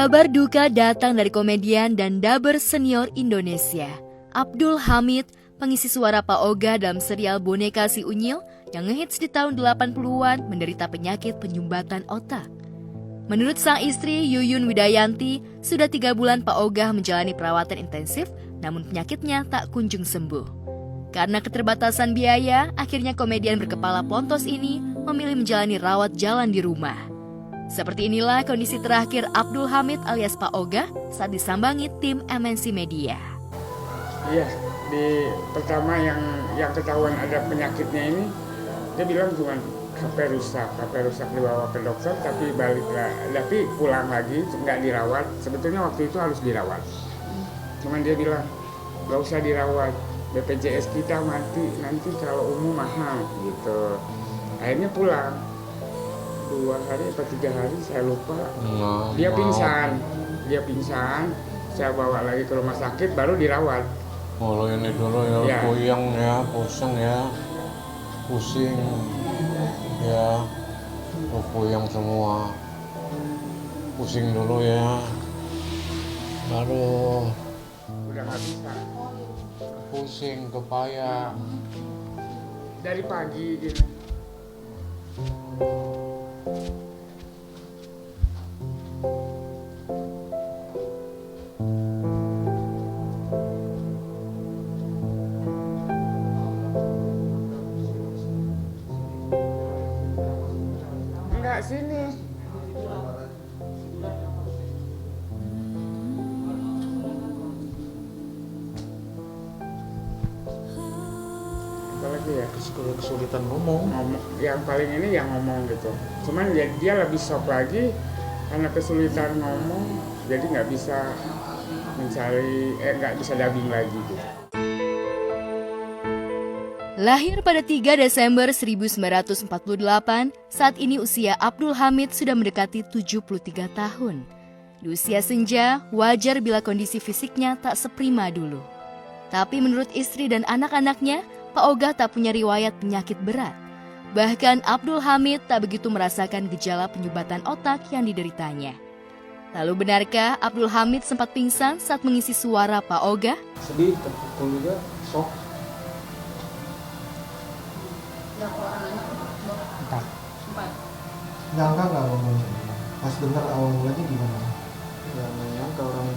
Kabar duka datang dari komedian dan daber senior Indonesia, Abdul Hamid, pengisi suara Pak Oga dalam serial Boneka Si Unyil yang ngehits di tahun 80-an menderita penyakit penyumbatan otak. Menurut sang istri Yuyun Widayanti, sudah 3 bulan Pak Oga menjalani perawatan intensif, namun penyakitnya tak kunjung sembuh. Karena keterbatasan biaya, akhirnya komedian berkepala plontos ini memilih menjalani rawat jalan di rumah. Seperti inilah kondisi terakhir Abdul Hamid alias Pak Oga saat disambangi tim MNC Media. Iya, pertama yang ketahuan ada penyakitnya ini, dia bilang cuma HP rusak dibawa ke dokter, tapi pulang lagi, nggak dirawat. Sebetulnya waktu itu harus dirawat, cuman dia bilang nggak usah dirawat, BPJS kita mati, nanti kalau umum mahal gitu. Akhirnya pulang 2 hari atau 3 hari saya lupa. Dia pingsan, saya bawa lagi ke rumah sakit baru dirawat. Kalau ini dulu ya, puyeng ya, pusing ya, puyeng semua, pusing dulu ya, aduh, udah nggak bisa, pusing kepala dari pagi gitu. Enggak, sini. Apalagi ya, kesulitan ngomong. Yang paling ini yang ngomong gitu. Cuman dia lebih shock lagi karena kesulitan ngomong, jadi nggak bisa dubbing lagi gitu. Lahir pada 3 Desember 1948, saat ini usia Abdul Hamid sudah mendekati 73 tahun. Di usia senja, wajar bila kondisi fisiknya tak seprima dulu. Tapi menurut istri dan anak-anaknya, Pak Oga tak punya riwayat penyakit berat. Bahkan Abdul Hamid tak begitu merasakan gejala penyumbatan otak yang dideritanya. Lalu benarkah Abdul Hamid sempat pingsan saat mengisi suara Pak Oga? Sedih, terpukul juga, shock. Enggak ngomong. Pas dengar awal mulanya gimana? Ya menyangka orang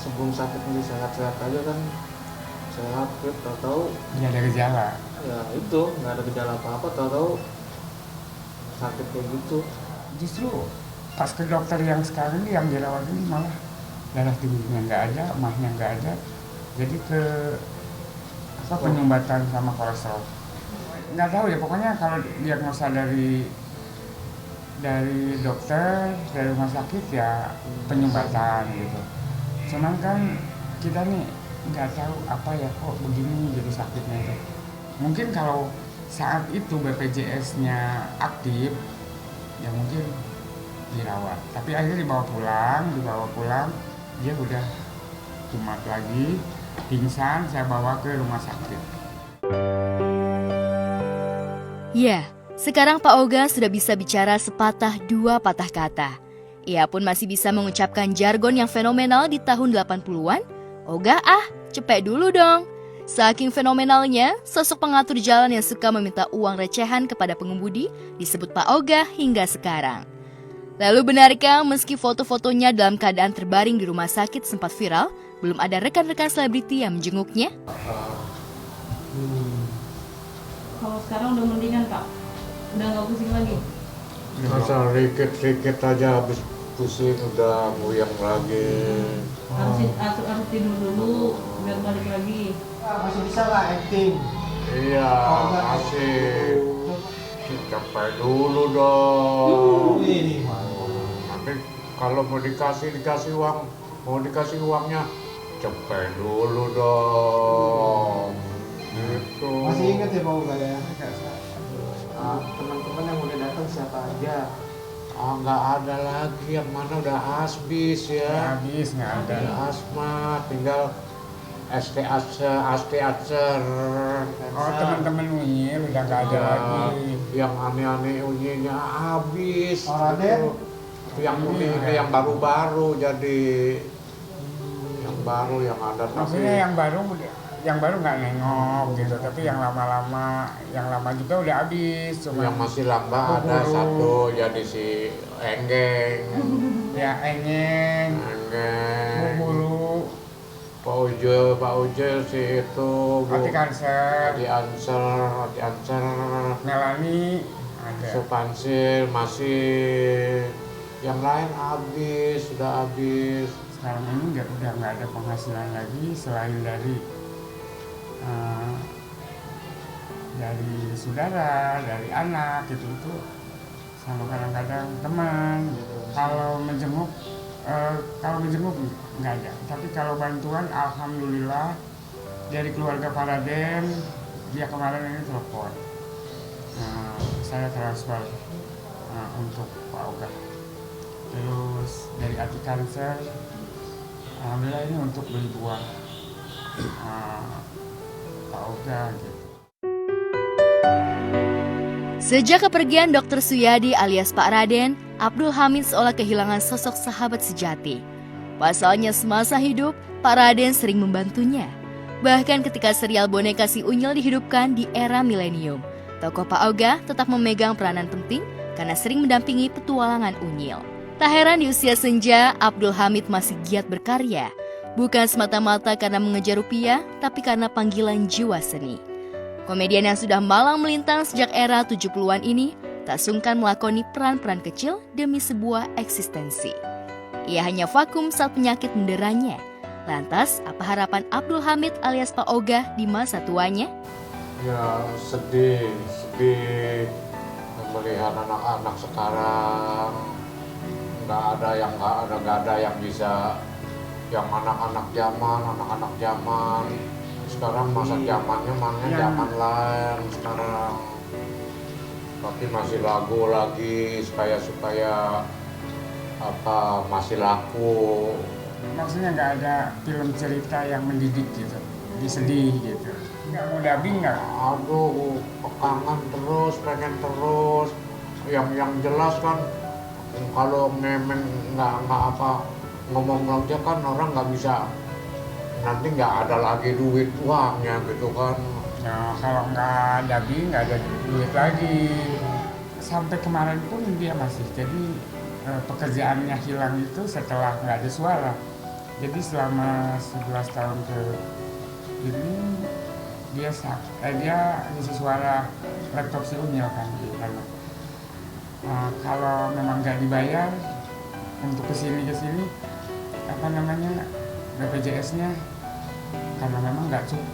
sebelum sakit masih sehat-sehat aja kan, sehat, tahu-tahu Nggak ada gejala. ya itu nggak ada gejala apa-apa, tahu-tahu sakit kayak gitu. Justru pas ke dokter yang sekarang ini yang dirawat ini malah darah tingginya nggak ada, emahnya nggak ada, jadi ke penyumbatan sama kolesterol. Nggak tahu ya, pokoknya kalau diagnosa dari dokter, dari rumah sakit ya penyumbatan gitu. Cuman kan kita nih nggak tahu apa ya, kok begini jadi sakitnya itu. Mungkin kalau saat itu BPJS-nya aktif, ya mungkin dirawat. Tapi akhirnya dibawa pulang, dia udah kumat lagi, pingsan, saya bawa ke rumah sakit. Ya, sekarang Pak Oga sudah bisa bicara sepatah 2 patah kata. Ia pun masih bisa mengucapkan jargon yang fenomenal di tahun 80-an. Oga cepet dulu dong. Saking fenomenalnya, sosok pengatur jalan yang suka meminta uang recehan kepada pengemudi disebut Pak Oga hingga sekarang. Lalu benarkah meski foto-fotonya dalam keadaan terbaring di rumah sakit sempat viral, belum ada rekan-rekan selebriti yang menjenguknya? Kalau sekarang udah mendingan Kak? Udah nggak pusing lagi? Masa dikit aja habis pusing udah puyeng lagi. Harus tidur dulu biar balik lagi. Masih bisa nggak acting? Iya, masih. Capek dulu dong. Nanti kalau mau dikasih uangnya, cepet dulu dong. Gitu. Masih ingat ya Pak Oga ya? Teman-teman yang udah datang siapa aja? Nggak ada lagi, yang mana udah habis ya. Habis, nggak ada. Asma, tinggal Aster. Oh, teman-teman Unyil udah nggak ada lagi. Yang aneh-aneh unyinya habis. Oh, Raden? Yang kuning ini yang baru-baru, jadi yang baru yang ada Maksudnya yang baru nggak nengok gitu, tapi yang lama juga udah habis. Cuma yang masih lamba ada buburu. satu, jadi si Enggeng, Ya engeng, buburu, Pak Ujo si itu, Ati Kanser, Adi Anser, Melani ada. Supansil masih, yang lain sudah habis. Sekarang ini udah nggak ada penghasilan lagi selain dari saudara, dari anak gitu, itu sama kadang-kadang teman gitu. Kalau menjenguk nggak ada, tapi kalau bantuan alhamdulillah dari keluarga Pak Raden, dia kemarin ini telepon, saya transfer untuk Pak Oga. Terus dari Ati Kanser, alhamdulillah ini untuk beli buah Pak Oga gitu. Sejak kepergian Dr. Suyadi alias Pak Raden, Abdul Hamid seolah kehilangan sosok sahabat sejati. Pasalnya semasa hidup, Pak Raden sering membantunya. Bahkan ketika serial boneka si Unyil dihidupkan di era milenium, tokoh Pak Oga tetap memegang peranan penting karena sering mendampingi petualangan Unyil. Tak heran di usia senja, Abdul Hamid masih giat berkarya. Bukan semata-mata karena mengejar rupiah, tapi karena panggilan jiwa seni. Komedian yang sudah malang melintang sejak era 70-an ini tak sungkan melakoni peran-peran kecil demi sebuah eksistensi. Ia hanya vakum saat penyakit menderanya. Lantas, apa harapan Abdul Hamid alias Pak Oga di masa tuanya? Ya sedih melihat anak-anak sekarang nggak ada yang bisa, yang anak-anak zaman sekarang masa zamannya zaman lain sekarang, tapi masih lagu lagi supaya masih laku. Maksudnya nggak ada film cerita yang mendidik gitu, disedih gitu. Nggak mau dubbing nggak? Aduh, kangen terus, pengen terus. Yang jelas kan, kalau ngemen nggak ngomong aja kan orang nggak bisa, nanti nggak ada lagi duit uangnya gitu kan. Nah, kalau nggak dubbing nggak ada duit lagi. Sampai kemarin pun dia masih, jadi pekerjaannya hilang itu setelah nggak ada suara. Jadi selama 11 tahun ke ini dia ngisi suara laptop si Unyil kan. Kalau memang nggak dibayar untuk kesini BPJS-nya, karena memang nggak cukup,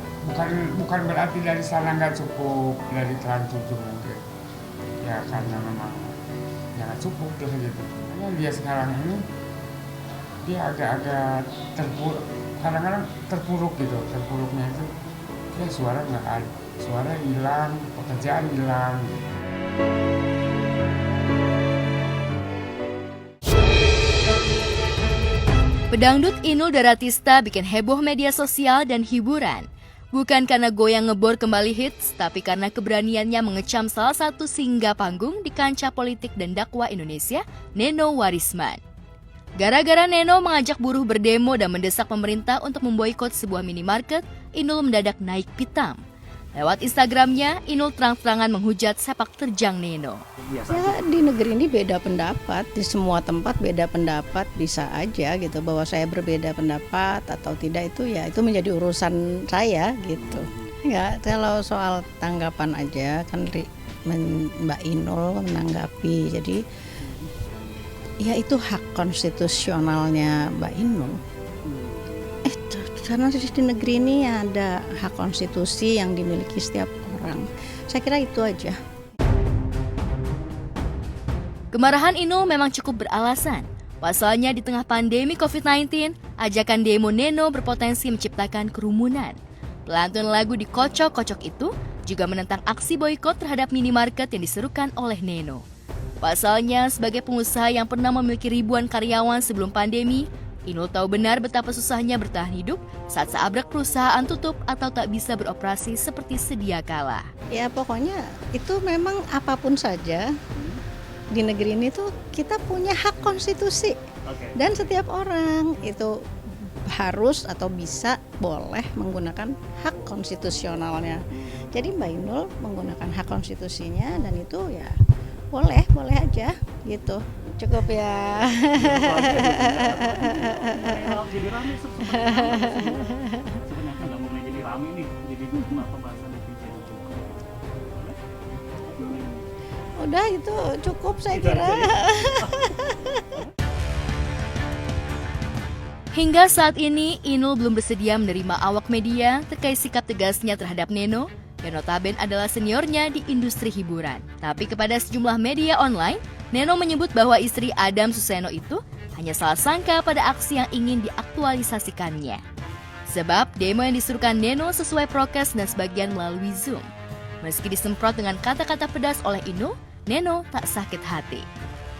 bukan berarti dari sana nggak cukup, dari Trans 7 mungkin ya, karena memang nggak cukup gitu. Makanya dia sekarang ini dia agak-agak kadang-kadang terpuruk gitu. Terpuruknya itu ya suara nggak ada, suara hilang, pekerjaan hilang. Pedangdut Inul Daratista bikin heboh media sosial dan hiburan. Bukan karena goyang ngebor kembali hits, tapi karena keberaniannya mengecam salah satu singgah panggung di kancah politik dan dakwah Indonesia, Neno Warisman. Gara-gara Neno mengajak buruh berdemo dan mendesak pemerintah untuk memboikot sebuah minimarket, Inul mendadak naik pitam. Lewat Instagramnya, Inul terang-terangan menghujat sepak terjang Neno. Ya di negeri ini beda pendapat, di semua tempat beda pendapat, bisa aja gitu, bahwa saya berbeda pendapat atau tidak itu menjadi urusan saya gitu. Ya kalau soal tanggapan aja kan Mbak Inul menanggapi, jadi ya itu hak konstitusionalnya Mbak Inul. Karena di negeri ini ada hak konstitusi yang dimiliki setiap orang. Saya kira itu aja. Kemarahan Inul memang cukup beralasan. Pasalnya di tengah pandemi COVID-19, ajakan demo Neno berpotensi menciptakan kerumunan. Pelantun lagu di Kocok-Kocok itu juga menentang aksi boikot terhadap minimarket yang diserukan oleh Neno. Pasalnya, sebagai pengusaha yang pernah memiliki ribuan karyawan sebelum pandemi, Inul tahu benar betapa susahnya bertahan hidup saat seabrek perusahaan tutup atau tak bisa beroperasi seperti sedia kala. Ya pokoknya itu memang apapun saja di negeri ini tuh kita punya hak konstitusi. Dan setiap orang itu harus atau bisa boleh menggunakan hak konstitusionalnya. Jadi Mbak Inul menggunakan hak konstitusinya dan itu ya boleh aja gitu. Cukup ya. Jadi rame sebenarnya nggak mulai jadi rame nih, jadi pembahasan netizen itu. Udah itu cukup saya kira. Hingga saat ini, Inul belum bersedia menerima awak media terkait sikap tegasnya terhadap Neno, yang notabene adalah seniornya di industri hiburan. Tapi kepada sejumlah media online, Neno menyebut bahwa istri Adam Suseno itu hanya salah sangka pada aksi yang ingin diaktualisasikannya. Sebab demo yang disuruhkan Neno sesuai prokes dan sebagian melalui Zoom. Meski disemprot dengan kata-kata pedas oleh Inul, Neno tak sakit hati.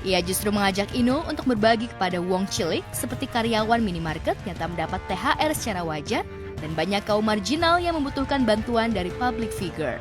Ia justru mengajak Inul untuk berbagi kepada wong cilik seperti karyawan minimarket yang tak mendapat THR secara wajar dan banyak kaum marginal yang membutuhkan bantuan dari public figure.